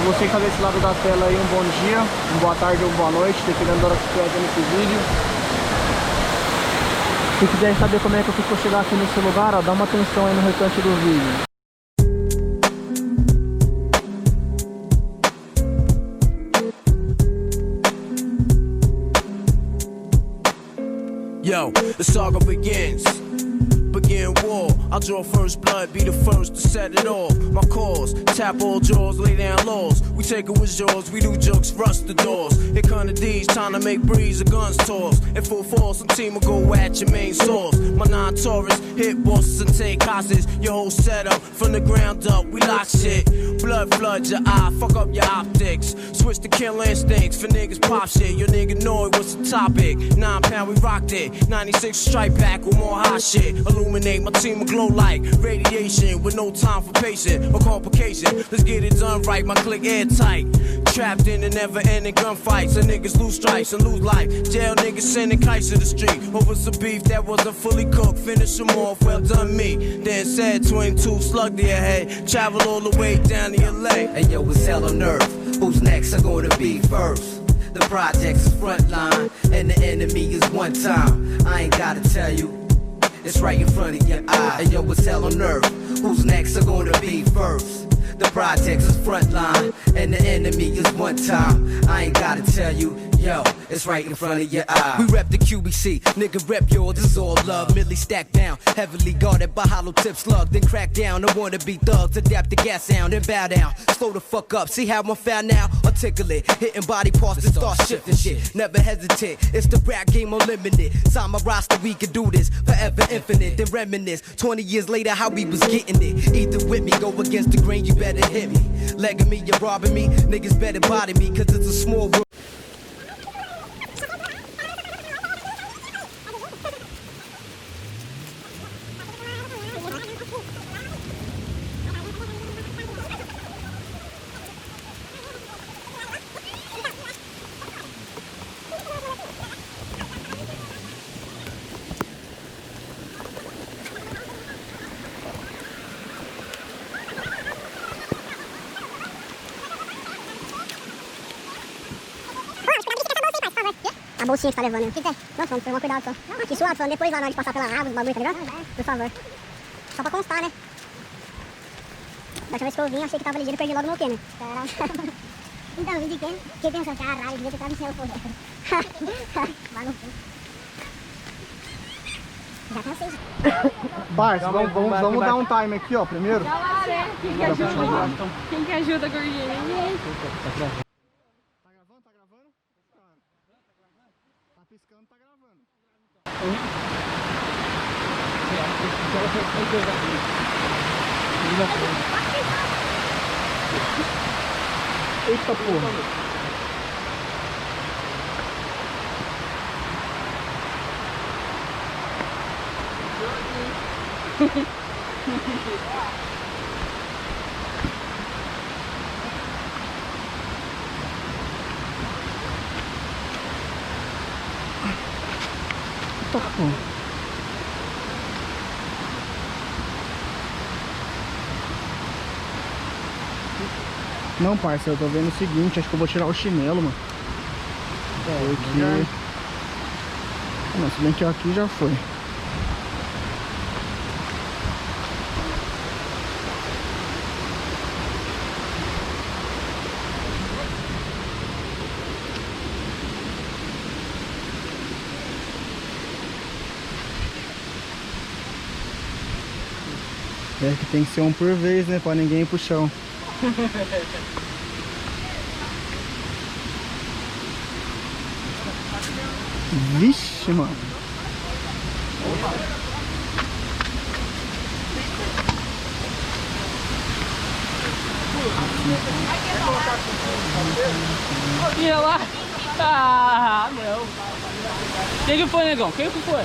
você que tá desse lado da tela aí, um bom dia, uma boa tarde ou boa noite, dependendo da hora que você estiver vendo esse vídeo. Se quiser saber como é que eu fiz pra chegar aqui nesse lugar, ó, dá uma atenção aí no restante do vídeo. Yo, the saga begins. Begin war, I'll draw first blood, be the first to set it off. My cause, tap all jaws, lay down laws. We take it with yours, we do jokes, rust the doors. Here come the D's, time to make breeze, the guns toss. In full force, some team will go at your main source. My non-Taurus, hit bosses and take hostages. Your whole setup, from the ground up, we lock shit. Blood floods your eye, fuck up your optics. Switch to kill instincts, for niggas pop shit. Your nigga know it, what's the topic? 9 pound, we rocked it. 96 strike back with more hot shit. Illuminate, my team will glow like radiation with no time for patient or complication. Let's get it done right, my click airtight. Trapped in the never-ending gunfights, and niggas lose stripes and lose life. Jail niggas sending kites to the street over some beef that wasn't fully cooked. Finish them off, well done me. Then said 22 slug to your head, travel all the way down to LA. Hey yo, it's hell on earth. Who's next are gonna be first? The project's is frontline, and the enemy is one time. I ain't gotta tell you. It's right in front of your eye. And yo, it's hell on earth. Who's next are gonna be first? The projects is frontline, and the enemy is one time. I ain't gotta tell you. Yo, it's right in front of your eye. We rep the QBC, nigga rep yours, this is all love. Millie stacked down, heavily guarded by hollow tip slug. Then crack down, I wanna be thugs, adapt the gas sound, then bow down. Slow the fuck up, see how I'm found now? Articulate, hitting body parts to start shifting shit. Never hesitate, it's the rap game unlimited. Sign my roster, we can do this, forever infinite. Then reminisce, 20 years later, how we was getting it. Either with me, go against the grain, you better hit me. Legging me, you're robbing me, niggas better body me, cause it's a small world. A bolsinha que tá levando. O que é? Não, vamos tomar cuidado só. Aqui suado, falando depois lá na hora de passar pela água, os bagulho, tá ligado? Por favor. Só pra constar, né? Da última vez que eu vim, achei que tava ligeiro e perdi logo meu quê, né? Caralho. Então, vim de quê? Fiquei pensando, caralho, devia ter tava no céu, porra. Vai no cu. Já cansei. Parça, vamos dar um time aqui, ó, primeiro. Da hora, é. Quem que ajuda? Quem que ajuda, gordinha? Ninguém. Tá gravando? Tá gravando? Tá piscando, tá gravando. Eita porra. Tá bom. Não, parça, eu tô vendo o seguinte, acho que eu vou tirar o chinelo, mano. Porque... Não, se bem que aqui já foi. É que tem que ser um por vez, né? Pra ninguém ir pro chão. Vixe, mano. Olha lá. Ah, não. Quem que foi, negão? Quem que foi?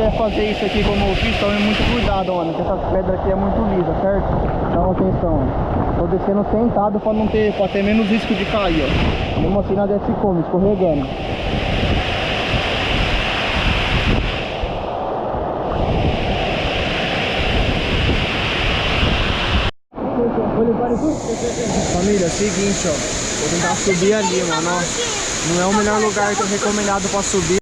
quiser fazer isso aqui como eu fiz, tome muito cuidado, mano, porque essa pedra aqui é muito lisa, certo? Então atenção, tô descendo sentado pra ter menos risco de cair, ó. Mesmo assim nada desce como, escorregando. Família, é o seguinte, ó, vou tentar subir ali, mano, ó. Não é o melhor lugar que eu recomendado pra subir.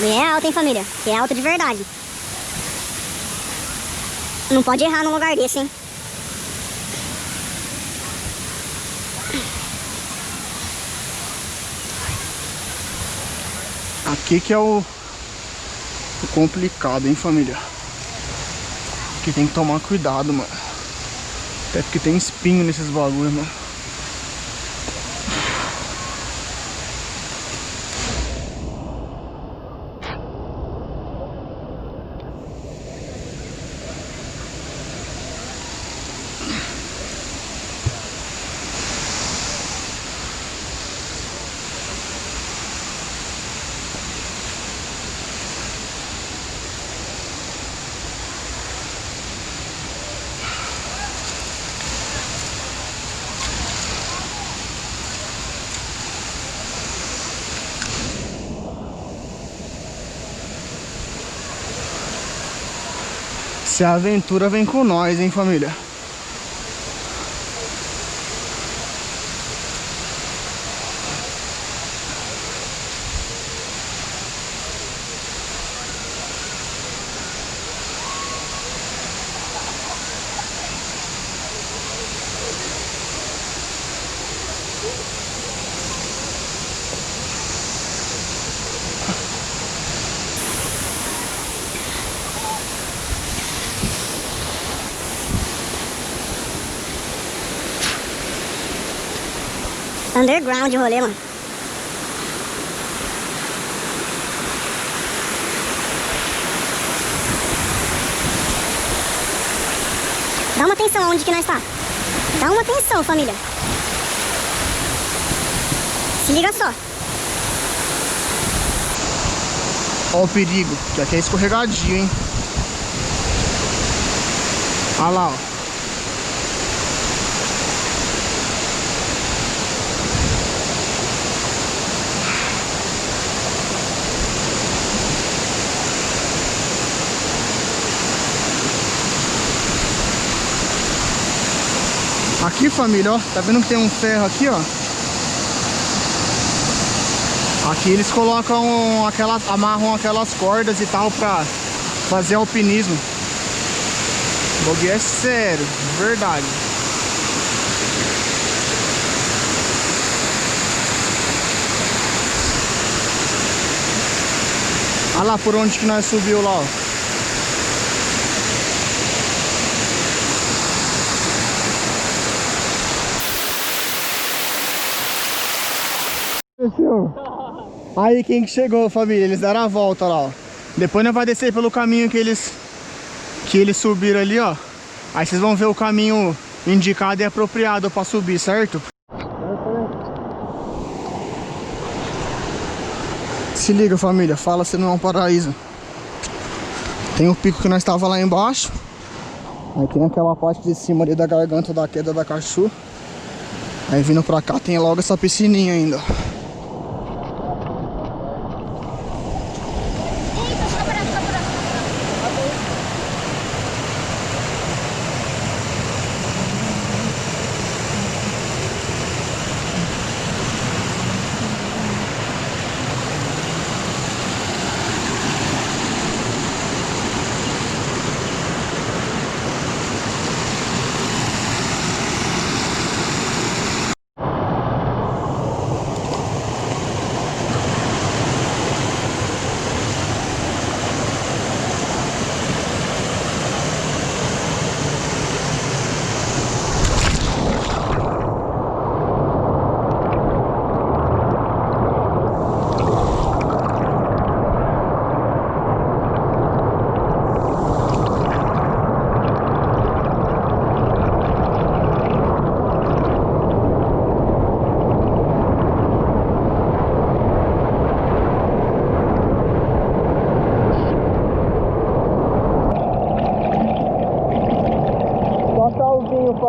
É alto, hein, família? Que é alto de verdade. Não pode errar num lugar desse, hein? Aqui que é o complicado, hein, família? Aqui tem que tomar cuidado, mano. Até porque tem espinho nesses bagulhos, mano. Se a aventura vem com nós, hein, família? Underground o rolê, mano. Dá uma atenção aonde que nós tá. Dá uma atenção, família. Se liga só. Ó o perigo, que aqui é escorregadio, hein? Olha lá, ó. Aqui, família, ó, tá vendo que tem um ferro aqui, ó? Aqui eles colocam amarram aquelas cordas e tal pra fazer alpinismo. O bagulho é sério, de verdade. Olha lá por onde que nós subiu lá, ó. Aí quem que chegou, família? Eles deram a volta lá, ó. Depois nós vamos descer pelo caminho que eles subiram ali, ó. Aí vocês vão ver o caminho indicado e apropriado pra subir, certo? Se liga, família, fala se não é um paraíso. Tem o pico que nós estava lá embaixo. Aí tem aquela parte de cima ali da garganta da queda da Cachu. Aí vindo pra cá tem logo essa piscininha ainda.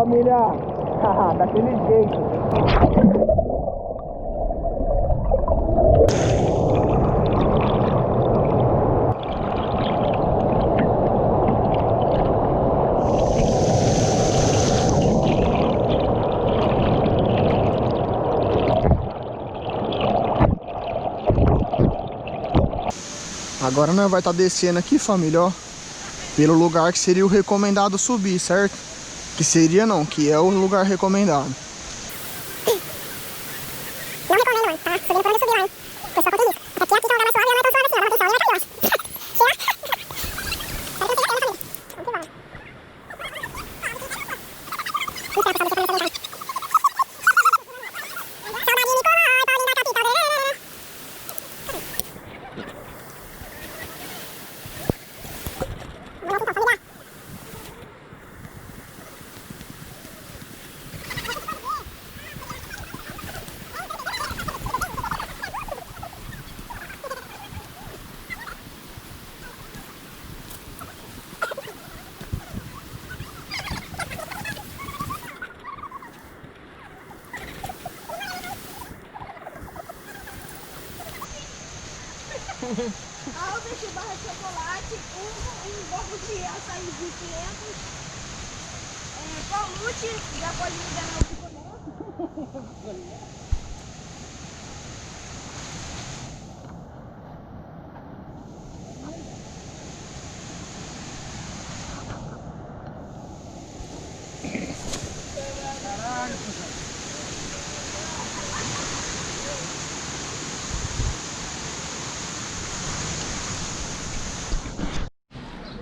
família. Daquele jeito. Agora nós vai estar descendo aqui, família, ó, pelo lugar que seria o recomendado subir, certo? Que seria não, que é o lugar recomendado. Não recomendo, mano, tá? Subindo por onde eu subir lá, hein? O pessoal conta isso. Até aqui tem um lugar mais suave e não é tão suave assim, ó. Não tem sol e não é carinhoso. Albert, barra de chocolate, um copo de açaí de 500, Paulute, já pode me dar meu picolé.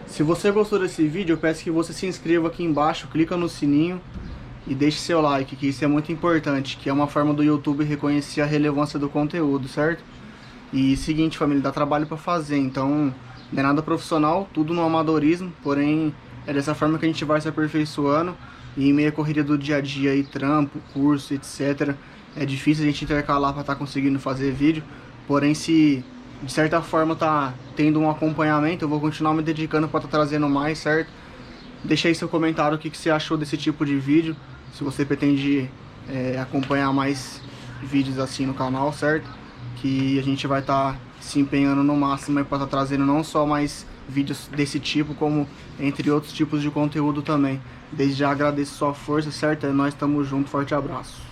Se você gostou desse vídeo, eu peço que você se inscreva aqui embaixo, clica no sininho e deixe seu like, que isso é muito importante, que é uma forma do YouTube reconhecer a relevância do conteúdo, certo? E seguinte, família, dá trabalho pra fazer, então não é nada profissional, tudo no amadorismo, porém é dessa forma que a gente vai se aperfeiçoando e em meio à correria do dia a dia aí, trampo, curso, etc. É difícil a gente intercalar pra estar conseguindo fazer vídeo, porém se de certa forma tá tendo um acompanhamento, eu vou continuar me dedicando para estar trazendo mais, certo? Deixa aí seu comentário o que você achou desse tipo de vídeo, se você pretende acompanhar mais vídeos assim no canal, certo? Que a gente vai estar se empenhando no máximo para estar trazendo não só mais vídeos desse tipo, como entre outros tipos de conteúdo também. Desde já agradeço sua força, certo? Nós estamos juntos, forte abraço.